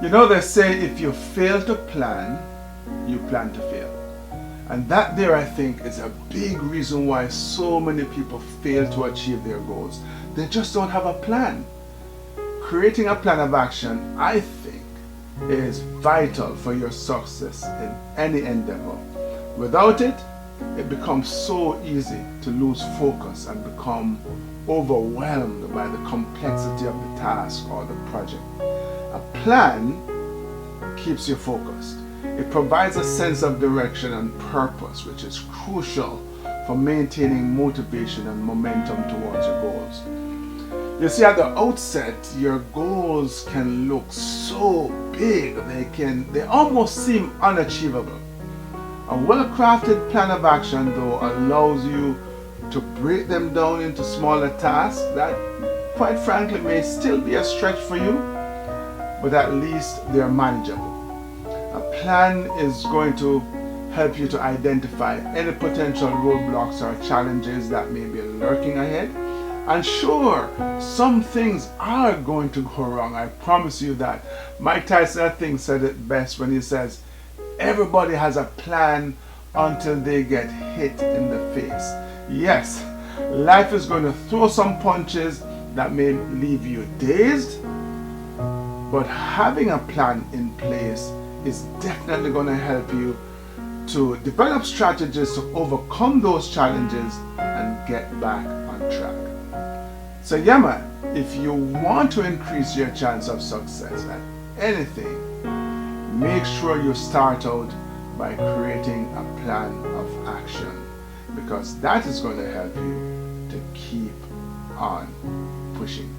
You know, they say if you fail to plan, you plan to fail. And that there, I think, is a big reason why so many people fail to achieve their goals. They just don't have a plan. Creating a plan of action, I think, is vital for your success in any endeavor. Without it, it becomes so easy to lose focus and become overwhelmed by the complexity of the task or the project. A plan keeps you focused. It provides a sense of direction and purpose, which is crucial for maintaining motivation and momentum towards your goals. You see, at the outset, your goals can look so big, they almost seem unachievable. A well-crafted plan of action, though, allows you to break them down into smaller tasks that, quite frankly, may still be a stretch for you, but at least they're manageable. A plan is going to help you to identify any potential roadblocks or challenges that may be lurking ahead. And sure, some things are going to go wrong. I promise you that. Mike Tyson, I think, said it best when he says, everybody has a plan until they get hit in the face. Yes, life is going to throw some punches that may leave you dazed, but having a plan in place is definitely going to help you to develop strategies to overcome those challenges and get back on track. So yeah man, if you want to increase your chance of success at anything, make sure you start out by creating a plan of action, because that is going to help you to keep on pushing.